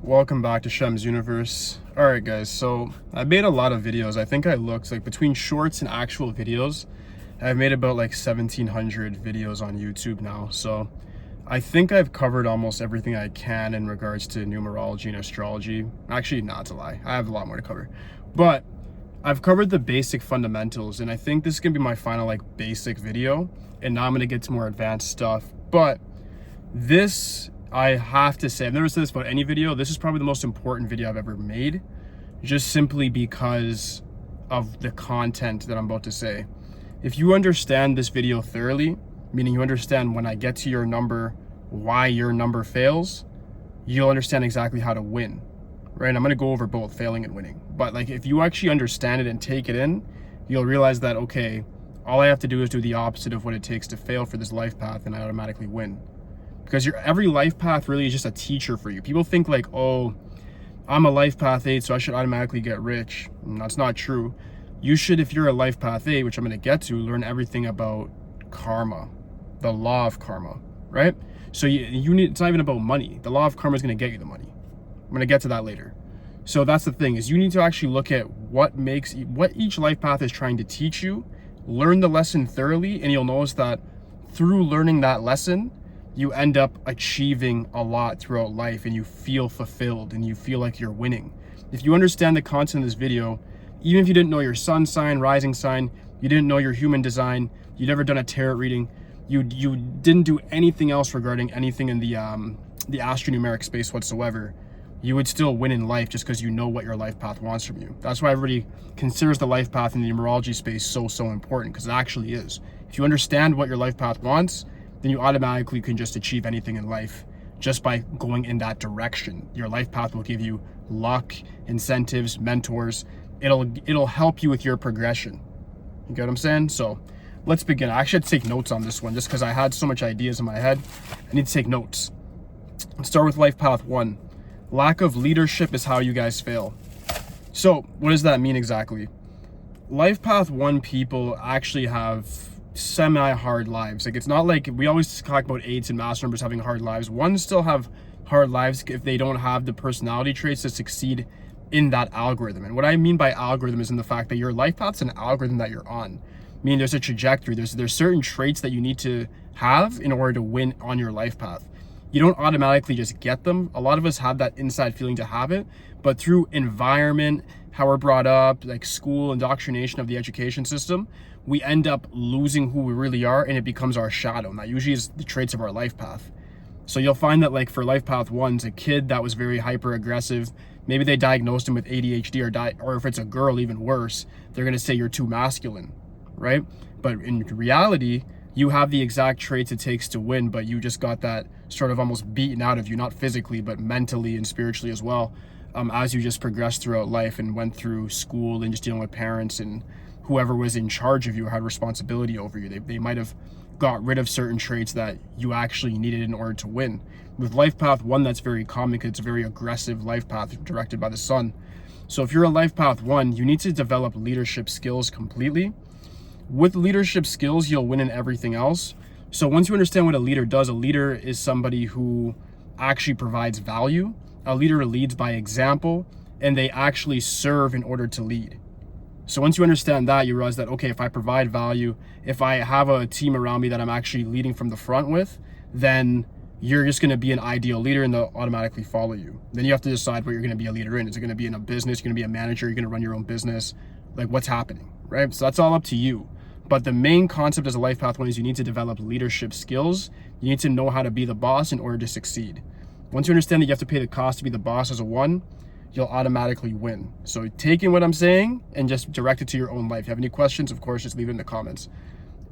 Welcome back to Shem's Universe. Alright guys, so I made a lot of videos. I think I looked like between shorts and actual videos, I've made about like 1,700 videos on YouTube now. So I think I've covered almost everything I can in regards to numerology and astrology. Actually, not to lie, I have a lot more to cover. But I've covered the basic fundamentals, and I think this is gonna be my final like basic video. And now I'm gonna get to more advanced stuff. But this, I have to say, I've never said this about any video, this is probably the most important video I've ever made, just simply because of the content that I'm about to say. If you understand this video thoroughly, meaning you understand when I get to your number, why your number fails, you'll understand exactly how to win, right? I'm gonna go over both failing and winning. But like, if you actually understand it and take it in, you'll realize that, okay, all I have to do is do the opposite of what it takes to fail for this life path, and I automatically win. Because every life path really is just a teacher for you. People think like, oh, I'm a life path 8, so I should automatically get rich. And that's not true. You should, if you're a life path 8, which I'm going to get to, learn everything about karma, the law of karma, right? So you need, it's not even about money. The law of karma is going to get you the money. I'm going to get to that later. So that's the thing, is you need to actually look at what each life path is trying to teach you, learn the lesson thoroughly, and you'll notice that through learning that lesson, you end up achieving a lot throughout life, and you feel fulfilled and you feel like you're winning. If you understand the content of this video, even if you didn't know your sun sign, rising sign, you didn't know your human design, you'd never done a tarot reading, you didn't do anything else regarding anything in the astronumeric space whatsoever, you would still win in life just because you know what your life path wants from you. That's why everybody considers the life path in the numerology space so important, because it actually is. If you understand what your life path wants, then you automatically can just achieve anything in life just by going in that direction. Your life path will give you luck, incentives, mentors. It'll help you with your progression. You get what I'm saying? So let's begin. I actually had to take notes on this one just because I had so much ideas in my head. I need to take notes. Let's start with life path 1. Lack of leadership is how you guys fail. So what does that mean exactly? Life path 1 people actually have semi-hard lives. Like, it's not like we always talk about 8s and master numbers having hard lives. 1s still have hard lives if they don't have the personality traits to succeed in that algorithm. And what I mean by algorithm is in the fact that your life path's an algorithm that you're on. Meaning there's a trajectory, there's certain traits that you need to have in order to win on your life path. You don't automatically just get them. A lot of us have that inside feeling to have it, but through environment, how we're brought up, like school, indoctrination of the education system, we end up losing who we really are, and it becomes our shadow. And that usually is the traits of our life path. So you'll find that, like, for life path 1s, a kid that was very hyper aggressive, maybe they diagnosed him with ADHD, or if it's a girl, even worse, they're going to say you're too masculine, right? But in reality, you have the exact traits it takes to win, but you just got that sort of almost beaten out of you, not physically, but mentally and spiritually as well, as you just progressed throughout life and went through school and just dealing with parents and whoever was in charge of you or had responsibility over you. They might have got rid of certain traits that you actually needed in order to win. With life path 1, that's very common because it's a very aggressive life path directed by the sun. So if you're a life path 1, you need to develop leadership skills completely. With leadership skills, you'll win in everything else. So once you understand what a leader does, a leader is somebody who actually provides value. A leader leads by example, and they actually serve in order to lead. So once you understand that, you realize that, okay, if I provide value, if I have a team around me that I'm actually leading from the front with, then you're just going to be an ideal leader, and they'll automatically follow you. Then you have to decide what you're going to be a leader in. Is it going to be in a business? You're going to be a manager? You're going to run your own business? Like, what's happening, right? So that's all up to you. But the main concept as a life path 1 is you need to develop leadership skills. You need to know how to be the boss in order to succeed. Once you understand that you have to pay the cost to be the boss as a 1, you'll automatically win. So take in what I'm saying and just direct it to your own life. If you have any questions, of course, just leave it in the comments.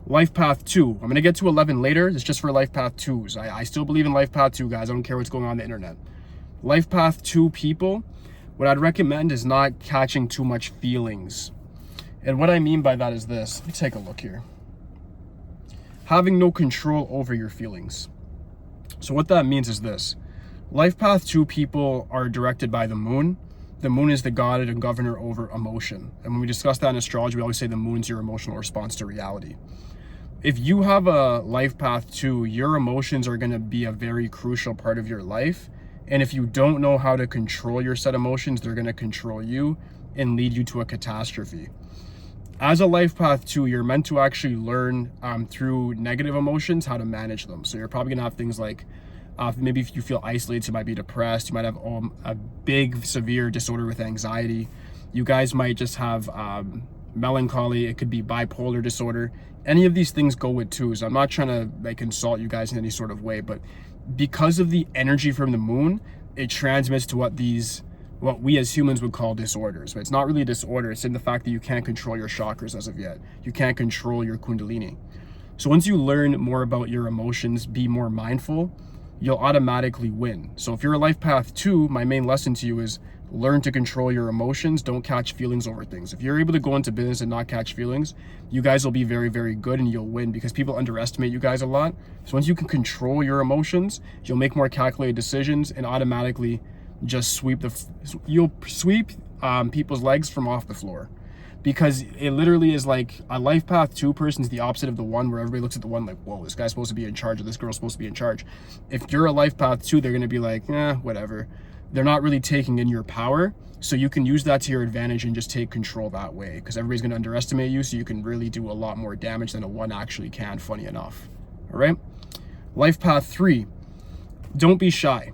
Life path 2. I'm going to get to 11 later. It's just for life path 2s. I still believe in life path 2, guys. I don't care what's going on the internet. Life path 2 people, what I'd recommend is not catching too much feelings. And what I mean by that is this. Let me take a look here. Having no control over your feelings. So what that means is this. Life path 2 people are directed by the moon. The moon is the god and governor over emotion. And when we discuss that in astrology, we always say the moon's your emotional response to reality. If you have a life path 2, your emotions are going to be a very crucial part of your life. And if you don't know how to control your set emotions, they're going to control you and lead you to a catastrophe. As a life path 2, you're meant to actually learn through negative emotions how to manage them. So you're probably gonna have things like maybe if you feel isolated, you might be depressed, you might have a big severe disorder with anxiety, you guys might just have melancholy, it could be bipolar disorder. Any of these things go with 2s. I'm not trying to like insult you guys in any sort of way, but because of the energy from the moon, it transmits to what we as humans would call disorders. But it's not really a disorder, it's in the fact that you can't control your chakras as of yet. You can't control your kundalini. So once you learn more about your emotions, be more mindful, you'll automatically win. So if you're a life path 2, my main lesson to you is learn to control your emotions. Don't catch feelings over things. If you're able to go into business and not catch feelings, you guys will be very, very good and you'll win, because people underestimate you guys a lot. So once you can control your emotions, you'll make more calculated decisions and automatically just you'll sweep people's legs from off the floor. Because it literally is like a life path 2 person is the opposite of the 1, where everybody looks at the 1 like, whoa, this guy's supposed to be in charge, or this girl's supposed to be in charge. If you're a life path 2, they're going to be like, whatever. They're not really taking in your power. So you can use that to your advantage and just take control that way, because everybody's going to underestimate you. So you can really do a lot more damage than a 1 actually can, funny enough. All right. Life path 3, don't be shy.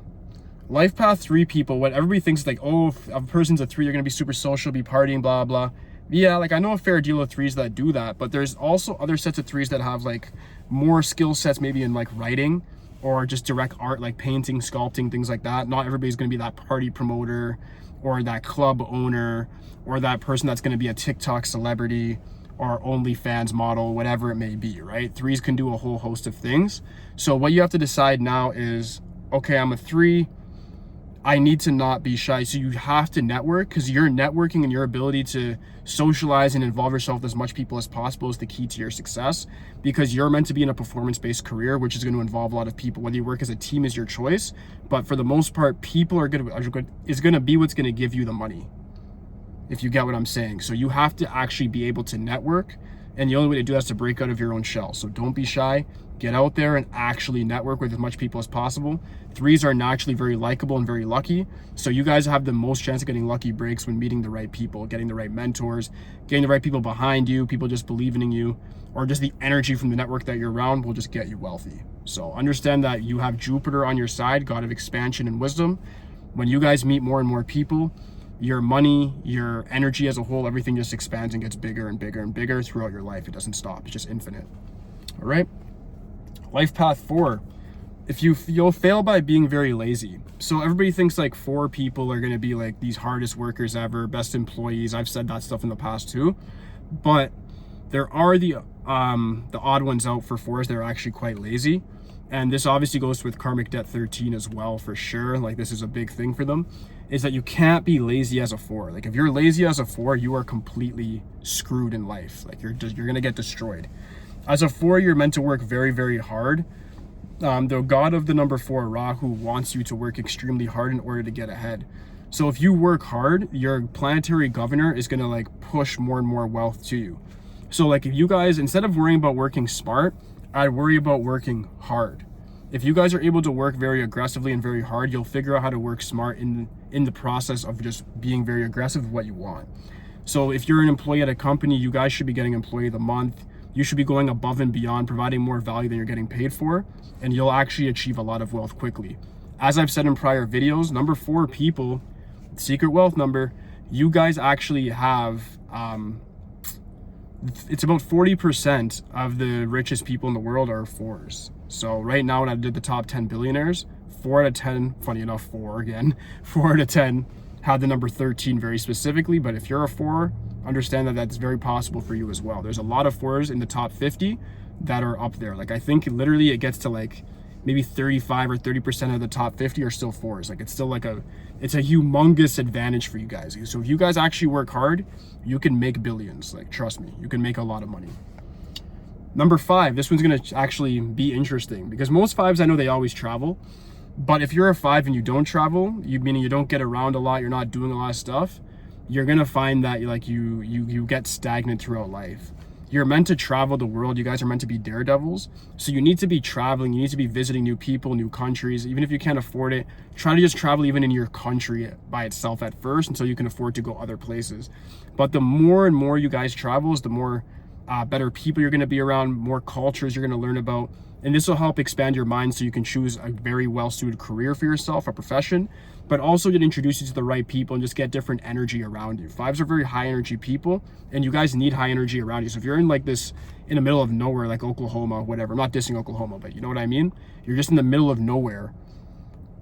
Life path 3 people, what everybody thinks is like, oh, if a person's a 3, you're going to be super social, be partying, blah, blah. Yeah, like I know a fair deal of 3s that do that, but there's also other sets of 3s that have like more skill sets, maybe in like writing or just direct art, like painting, sculpting, things like that. Not everybody's going to be that party promoter or that club owner or that person that's going to be a TikTok celebrity or OnlyFans model, whatever it may be, right? 3s can do a whole host of things. So what you have to decide now is, okay, I'm a 3, I need to not be shy. So you have to network, because your networking and your ability to socialize and involve yourself with as much people as possible is the key to your success, because you're meant to be in a performance-based career, which is going to involve a lot of people. Whether you work as a team is your choice, but for the most part, people is going to be what's going to give you the money, if you get what I'm saying. So you have to actually be able to network, and the only way to do that is to break out of your own shell. So don't be shy. Get out there and actually network with as much people as possible. 3s are naturally very likable and very lucky. So you guys have the most chance of getting lucky breaks when meeting the right people, getting the right mentors, getting the right people behind you, people just believing in you, or just the energy from the network that you're around will just get you wealthy. So understand that you have Jupiter on your side, god of expansion and wisdom. When you guys meet more and more people, your money, your energy as a whole, everything just expands and gets bigger and bigger and bigger throughout your life. It doesn't stop. It's just infinite. All right. Life path 4, you'll fail by being very lazy. So everybody thinks like 4 people are going to be like these hardest workers ever, best employees. I've said that stuff in the past too, but there are the odd ones out for 4s that are actually quite lazy. And this obviously goes with karmic debt 13 as well, for sure. Like this is a big thing for them, is that you can't be lazy as a 4. Like if you're lazy as a 4, you are completely screwed in life. Like you're going to get destroyed. As a 4, you're meant to work very, very hard. The god of the number 4, Rahu, wants you to work extremely hard in order to get ahead. So if you work hard, your planetary governor is going to like push more and more wealth to you. So like if you guys, instead of worrying about working smart, I'd worry about working hard. If you guys are able to work very aggressively and very hard, you'll figure out how to work smart in the process of just being very aggressive with what you want. So if you're an employee at a company, you guys should be getting employee of the month. You should be going above and beyond, providing more value than you're getting paid for, and you'll actually achieve a lot of wealth quickly. As I've said in prior videos, number 4 people, secret wealth number, you guys actually have, it's about 40% of the richest people in the world are 4s. So right now when I did the top 10 billionaires, 4 out of 10, funny enough, 4 out of 10 had the number 13 very specifically. But if you're a 4, understand that that's very possible for you as well. There's a lot of 4s in the top 50 that are up there. Like I think literally it gets to like maybe 35 or 30% of the top 50 are still 4s. Like it's still like it's a humongous advantage for you guys. So if you guys actually work hard, you can make billions. Like trust me, you can make a lot of money. Number 5, this one's gonna actually be interesting, because most 5s, I know they always travel. But if you're a 5 and you don't travel, meaning you don't get around a lot, you're not doing a lot of stuff, you're gonna find that you get stagnant throughout life. You're meant to travel the world. You guys are meant to be daredevils. So you need to be traveling. You need to be visiting new people, new countries. Even if you can't afford it, try to just travel even in your country by itself at first until you can afford to go other places. But the more and more you guys travel, the more better people you're going to be around, more cultures you're going to learn about. And this will help expand your mind so you can choose a very well-suited career for yourself, a profession, but also to introduce you to the right people and just get different energy around you. Fives are very high energy people, and you guys need high energy around you. So if you're in like this, in the middle of nowhere, like Oklahoma, whatever, I'm not dissing Oklahoma, but you know what I mean? You're just in the middle of nowhere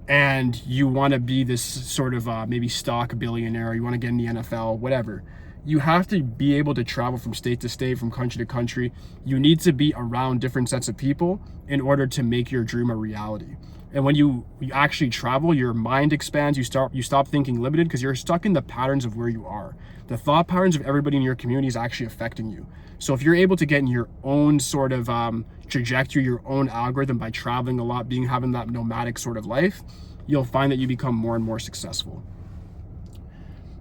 and you want to be this sort of maybe stock billionaire, you want to get in the NFL, whatever. You have to be able to travel from state to state, from country to country. You need to be around different sets of people in order to make your dream a reality. And when you actually travel, your mind expands. You stop thinking limited because you're stuck in the patterns of where you are. The thought patterns of everybody in your community is actually affecting you. So if you're able to get in your own sort of trajectory, your own algorithm by traveling a lot, having that nomadic sort of life, you'll find that you become more and more successful.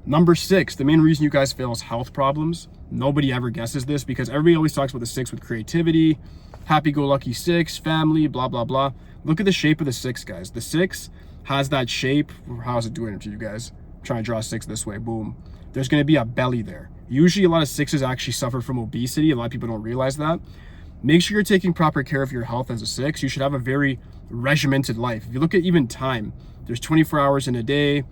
Number 6, the main reason you guys fail is health problems. Nobody ever guesses this because everybody always talks about the 6 with creativity, happy-go-lucky 6, family, blah, blah, blah. Look at the shape of the 6, guys. The 6 has that shape. How's it doing it to you guys? I'm trying to draw a 6 this way, boom. There's gonna be a belly there. Usually a lot of 6s actually suffer from obesity. A lot of people don't realize that. Make sure you're taking proper care of your health as a 6. You should have a very regimented life. If you look at even time, there's 24 hours in a day,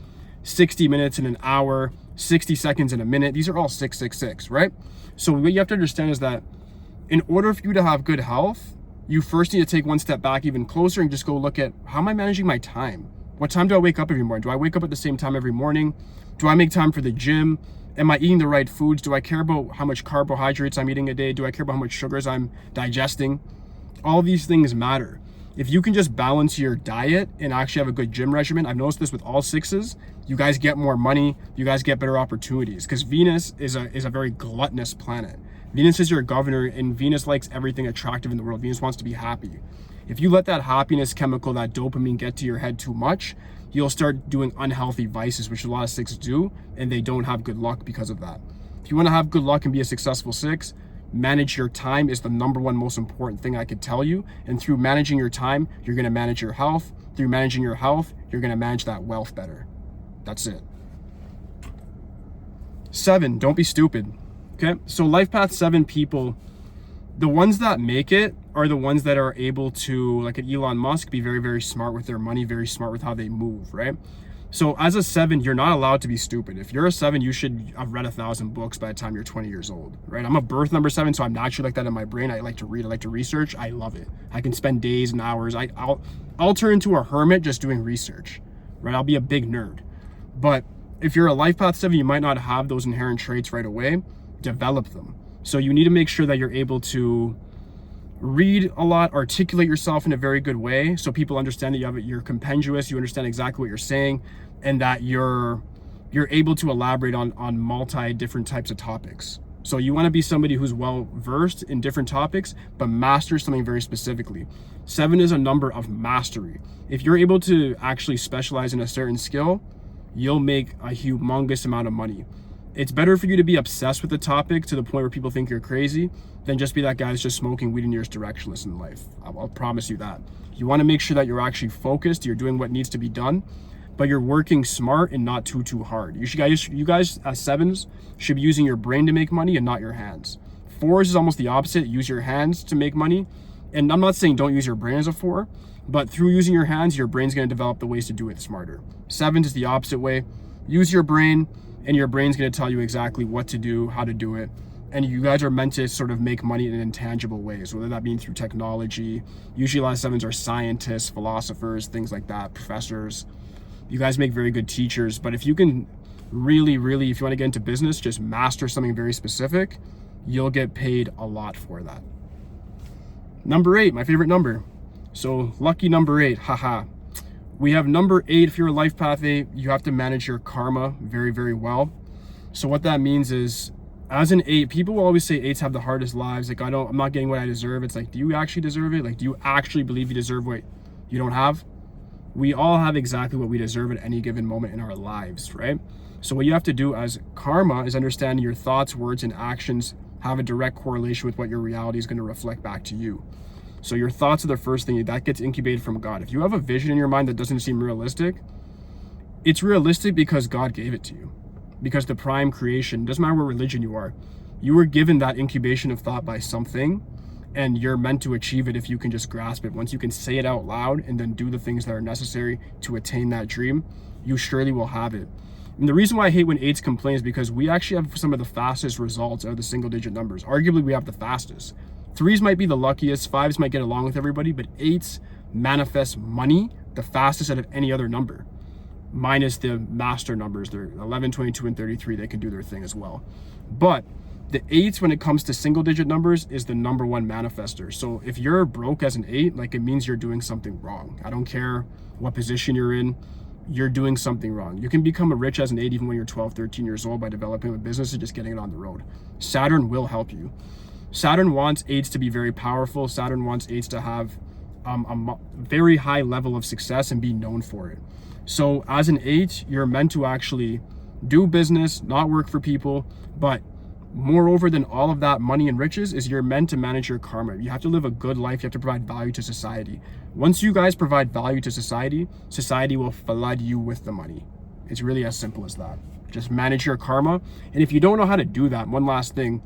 60 minutes in an hour, 60 seconds in a minute. These are all 666, right? So what you have to understand is that in order for you to have good health, you first need to take one step back even closer and just go look at, how am I managing my time? What time do I wake up every morning? Do I wake up at the same time every morning? Do I make time for the gym? Am I eating the right foods? Do I care about how much carbohydrates I'm eating a day? Do I care about how much sugars I'm digesting? All these things matter. If you can just balance your diet and actually have a good gym regimen, I've noticed this with all 6s, you guys get more money, you guys get better opportunities, because Venus is a very gluttonous planet. Venus is your governor, and Venus likes everything attractive in the world. Venus wants to be happy. If you let that happiness chemical, that dopamine, get to your head too much, you'll start doing unhealthy vices, which a lot of 6s do, and they don't have good luck because of that. If you want to have good luck and be a successful 6, manage your time is the number one most important thing I could tell you. And through managing your time, you're going to manage your health. Through managing your health, you're going to manage that wealth better. That's it. 7, don't be stupid. Okay, so LifePath 7 people, the ones that make it are the ones that are able to, like an Elon Musk, be very, very smart with their money, very smart with how they move, right? So as a 7, you're not allowed to be stupid. If you're a 7, you should have read 1,000 books by the time you're 20 years old, right? I'm a birth number 7, so I'm naturally like that in my brain. I like to read, I like to research. I love it. I can spend days and hours. I'll turn into a hermit just doing research, right? I'll be a big nerd. But if you're a LifePath 7, you might not have those inherent traits right away. Develop them. So you need to make sure that you're able to read a lot, articulate yourself in a very good way so people understand that you're compendious, you understand exactly what you're saying, and that you're able to elaborate on multi different types of topics. So you want to be somebody who's well versed in different topics, but masters something very specifically. 7 is a number of mastery. If you're able to actually specialize in a certain skill, you'll make a humongous amount of money. It's better for you to be obsessed with the topic to the point where people think you're crazy than just be that guy that's just smoking weed and you're just directionless in life. I'll promise you that. You want to make sure that you're actually focused, you're doing what needs to be done, but you're working smart and not too hard. You guys as 7s should be using your brain to make money and not your hands. 4s is almost the opposite. Use your hands to make money. And I'm not saying don't use your brain as a 4, but through using your hands, your brain's going to develop the ways to do it smarter. 7s is the opposite way. Use your brain, and your brain's going to tell you exactly what to do, how to do it. And you guys are meant to sort of make money in intangible ways, whether that be through technology. Usually a lot of 7s are scientists, philosophers, things like that, professors. You guys make very good teachers, but if you can really, if you want to get into business, just master something very specific, you'll get paid a lot for that. Number 8, my favorite number. So lucky number 8, haha. We have number 8. If you're a LifePath 8, you have to manage your karma very well. So what that means is, as an 8, people will always say 8s have the hardest lives. Like, I'm not getting what I deserve. It's like, do you actually deserve it? Like, do you actually believe you deserve what you don't have? We all have exactly what we deserve at any given moment in our lives, right? So what you have to do as karma is understand your thoughts, words, and actions have a direct correlation with what your reality is going to reflect back to you. So your thoughts are the first thing that gets incubated from God. If you have a vision in your mind that doesn't seem realistic, it's realistic because God gave it to you. Because the prime creation, doesn't matter what religion you are, you were given that incubation of thought by something, and you're meant to achieve it if you can just grasp it. Once you can say it out loud and then do the things that are necessary to attain that dream, you surely will have it. And the reason why I hate when 8s complain is because we actually have some of the fastest results out of the single digit numbers. Arguably, we have the fastest. 3s might be the luckiest, 5s might get along with everybody, but 8s manifest money the fastest out of any other number. Minus the master numbers, they're 11, 22, and 33, they can do their thing as well. But the 8s, when it comes to single digit numbers, is the number one manifester. So if you're broke as an 8, like, it means you're doing something wrong. I don't care what position you're in, you're doing something wrong. You can become a rich as an 8 even when you're 12, 13 years old by developing a business and just getting it on the road. Saturn will help you. Saturn wants 8s to be very powerful. Saturn wants 8s to have a very high level of success and be known for it. So as an 8, you're meant to actually do business, not work for people, but moreover than all of that money and riches is you're meant to manage your karma. You have to live a good life. You have to provide value to society. Once you guys provide value to society, society will flood you with the money. It's really as simple as that. Just manage your karma. And if you don't know how to do that, one last thing,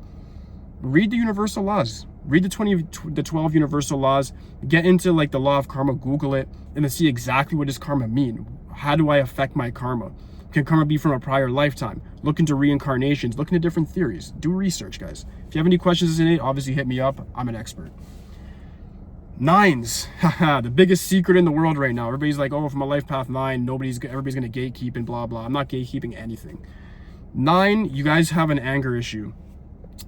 read the universal laws. Read the 12 universal laws, get into like the law of karma, Google it, and then see exactly what does karma mean. How do I affect my karma? Can karma be from a prior lifetime? Look into reincarnations, look into different theories. Do research, guys. If you have any questions as an 8, obviously hit me up. I'm an expert. 9s, the biggest secret in the world right now. Everybody's like, oh, from a life path 9, everybody's gonna gatekeep and blah, blah. I'm not gatekeeping anything. 9, you guys have an anger issue.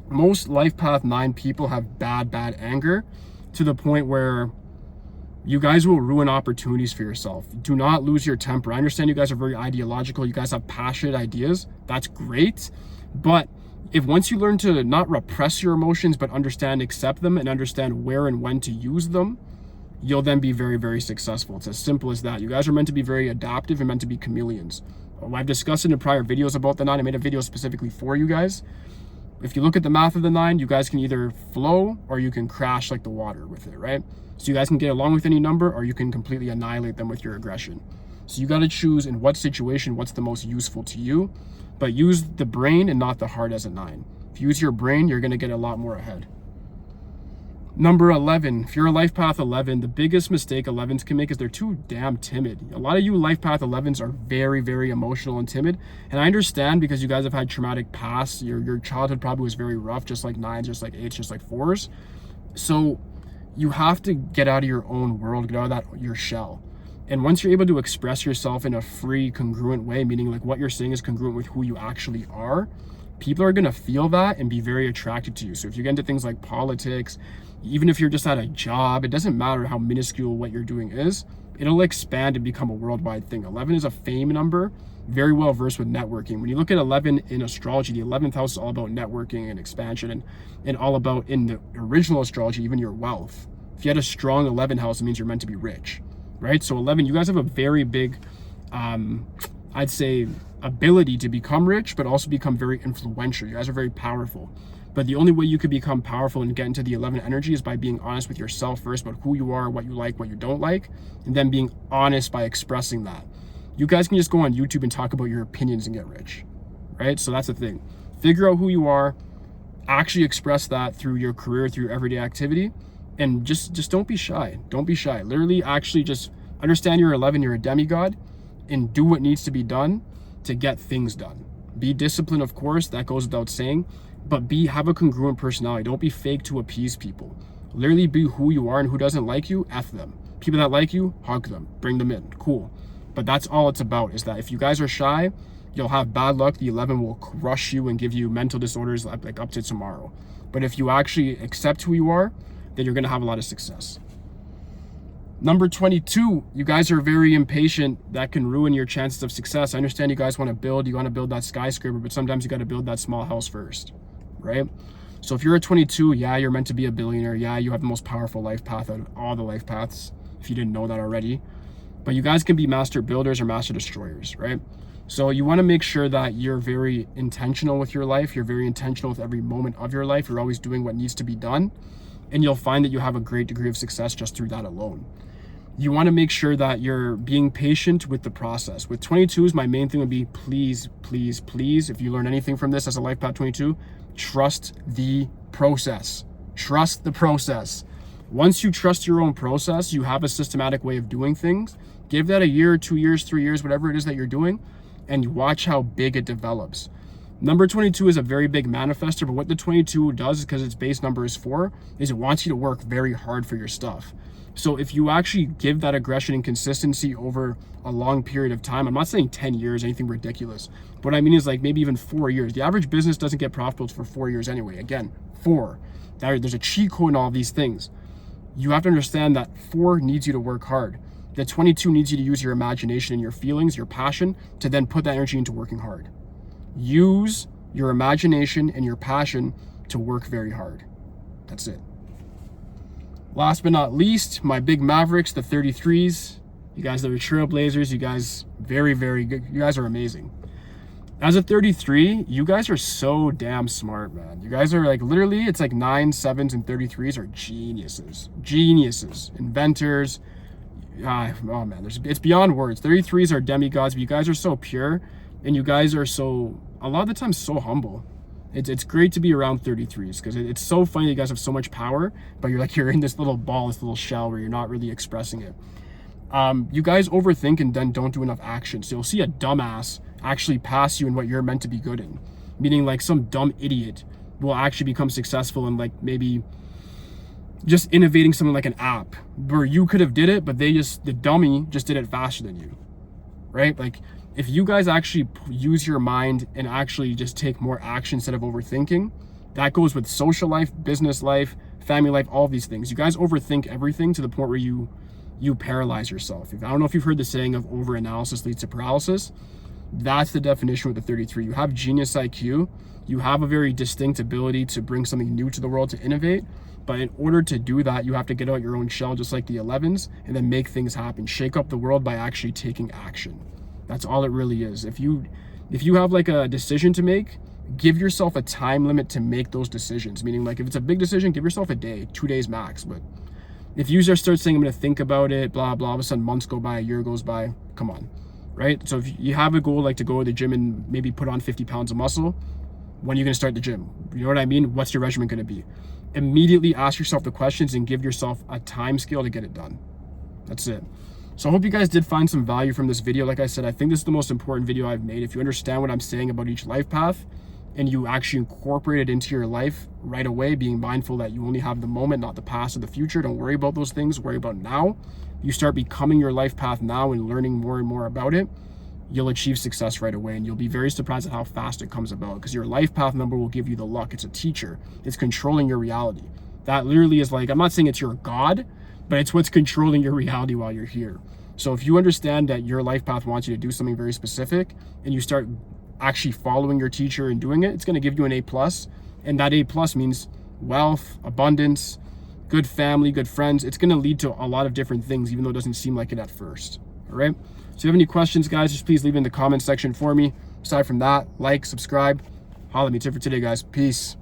Most life path 9 people have bad anger to the point where you guys will ruin opportunities for yourself. Do not lose your temper. I understand you guys are very ideological. You guys have passionate ideas. That's great. But if once you learn to not repress your emotions, but understand, accept them, and understand where and when to use them, you'll then be very, very successful. It's as simple as that. You guys are meant to be very adaptive and meant to be chameleons. I've discussed it in prior videos about the 9. I made a video specifically for you guys. If you look at the math of the 9, you guys can either flow or you can crash like the water with it, right? So you guys can get along with any number or you can completely annihilate them with your aggression. So you got to choose in what situation, what's the most useful to you, but use the brain and not the heart as a 9. If you use your brain, you're going to get a lot more ahead. Number 11, if you're a life path 11, the biggest mistake 11s can make is they're too damn timid. A lot of you life path 11s are very, very emotional and timid. And I understand because you guys have had traumatic past. Your childhood probably was very rough, just like 9s, just like 8s, just like 4s. So you have to get out of your own world, get out of your shell. And once you're able to express yourself in a free, congruent way, meaning like what you're saying is congruent with who you actually are, people are going to feel that and be very attracted to you. So if you get into things like politics, even if you're just at a job, it doesn't matter how minuscule what you're doing is, it'll expand and become a worldwide thing. 11 is a fame number, very well versed with networking. When you look at 11 in astrology, the 11th house is all about networking and expansion and all about, in the original astrology, even your wealth. If you had a strong 11 house, it means you're meant to be rich, right? So 11, you guys have a very big, I'd say, ability to become rich, but also become very influential. You guys are very powerful. But the only way you could become powerful and get into the 11 energy is by being honest with yourself first about who you are, what you like, what you don't like, and then being honest by expressing that. You guys can just go on YouTube and talk about your opinions and get rich, right? So that's the thing. Figure out who you are, actually express that through your career, through your everyday activity, and just don't be shy. Don't be shy. Literally, actually just understand you're 11, you're a demigod, and do what needs to be done to get things done. Be disciplined, of course, that goes without saying, but have a congruent personality. Don't be fake to appease people. Literally be who you are, and who doesn't like you, F them. People that like you, hug them, bring them in, cool. But that's all it's about, is that if you guys are shy, you'll have bad luck. The 11 will crush you and give you mental disorders like up to tomorrow. But if you actually accept who you are, then you're gonna have a lot of success. Number 22, you guys are very impatient. That can ruin your chances of success. I understand you guys want to build that skyscraper, but sometimes you got to build that small house first, right? So if you're a 22, yeah, you're meant to be a billionaire. Yeah, you have the most powerful life path out of all the life paths, if you didn't know that already. But you guys can be master builders or master destroyers, right? So you want to make sure that you're very intentional with your life. You're very intentional with every moment of your life. You're always doing what needs to be done. And you'll find that you have a great degree of success just through that alone. You want to make sure that you're being patient with the process. With 22s, my main thing would be please, please, please, if you learn anything from this as a LifePath 22, trust the process. Trust the process. Once you trust your own process, you have a systematic way of doing things. Give that a year, 2 years, 3 years, whatever it is that you're doing, and watch how big it develops. Number 22 is a very big manifester, but what the 22 does, because its base number is 4, is it wants you to work very hard for your stuff. So if you actually give that aggression and consistency over a long period of time, I'm not saying 10 years, anything ridiculous. What I mean is like maybe even 4 years. The average business doesn't get profitable for 4 years anyway. Again, 4. There's a cheat code in all these things. You have to understand that 4 needs you to work hard. The 22 needs you to use your imagination and your feelings, your passion, to then put that energy into working hard. Use your imagination and your passion to work very hard. That's it. Last but not least, my big Mavericks, the 33s. You guys that are trailblazers, you guys very, very good. You guys are amazing. As a 33, you guys are so damn smart, man. You guys are like literally, it's like 9, 7s, and 33s are geniuses. Geniuses. Inventors. Oh man, it's beyond words. 33s are demigods, but you guys are so pure, and you guys are so, a lot of the time, so humble. It's great to be around 33s because it's so funny. You guys have so much power, but you're in this little ball, this little shell where you're not really expressing it. You guys overthink and then don't do enough action. So you'll see a dumbass actually pass you in what you're meant to be good in. Meaning like some dumb idiot will actually become successful in like maybe just innovating something like an app where you could have did it, but the dummy just did it faster than you, right? Like if you guys actually use your mind and actually just take more action instead of overthinking, that goes with social life, business life, family life, all these things. You guys overthink everything to the point where you paralyze yourself. I don't know if you've heard the saying of overanalysis leads to paralysis. That's the definition with the 33. You have genius IQ. You have a very distinct ability to bring something new to the world, to innovate. But in order to do that, you have to get out your own shell, just like the 11s, and then make things happen. Shake up the world by actually taking action. That's all it really is. If you have like a decision to make, give yourself a time limit to make those decisions. Meaning like if it's a big decision, give yourself a day, 2 days max. But if you just start saying, I'm going to think about it, blah, blah, all of a sudden months go by, a year goes by, come on, right? So if you have a goal like to go to the gym and maybe put on 50 pounds of muscle, when are you going to start the gym? You know what I mean? What's your regimen going to be? Immediately ask yourself the questions and give yourself a time scale to get it done. That's it. So I hope you guys did find some value from this video. Like I said, I think this is the most important video I've made. If you understand what I'm saying about each life path and you actually incorporate it into your life right away, being mindful that you only have the moment, not the past or the future. Don't worry about those things, worry about now. You start becoming your life path now and learning more and more about it, you'll achieve success right away. And you'll be very surprised at how fast it comes about, because your life path number will give you the luck. It's a teacher. It's controlling your reality. That literally is like, I'm not saying it's your God, but it's what's controlling your reality while you're here. So if you understand that your life path wants you to do something very specific and you start actually following your teacher and doing it, it's going to give you an A+. And that A+ means wealth, abundance, good family, good friends. It's going to lead to a lot of different things, even though it doesn't seem like it at first. All right. So if you have any questions, guys, just please leave it in the comment section for me. Aside from that, like, subscribe, holla at me. That's it for today, guys. Peace.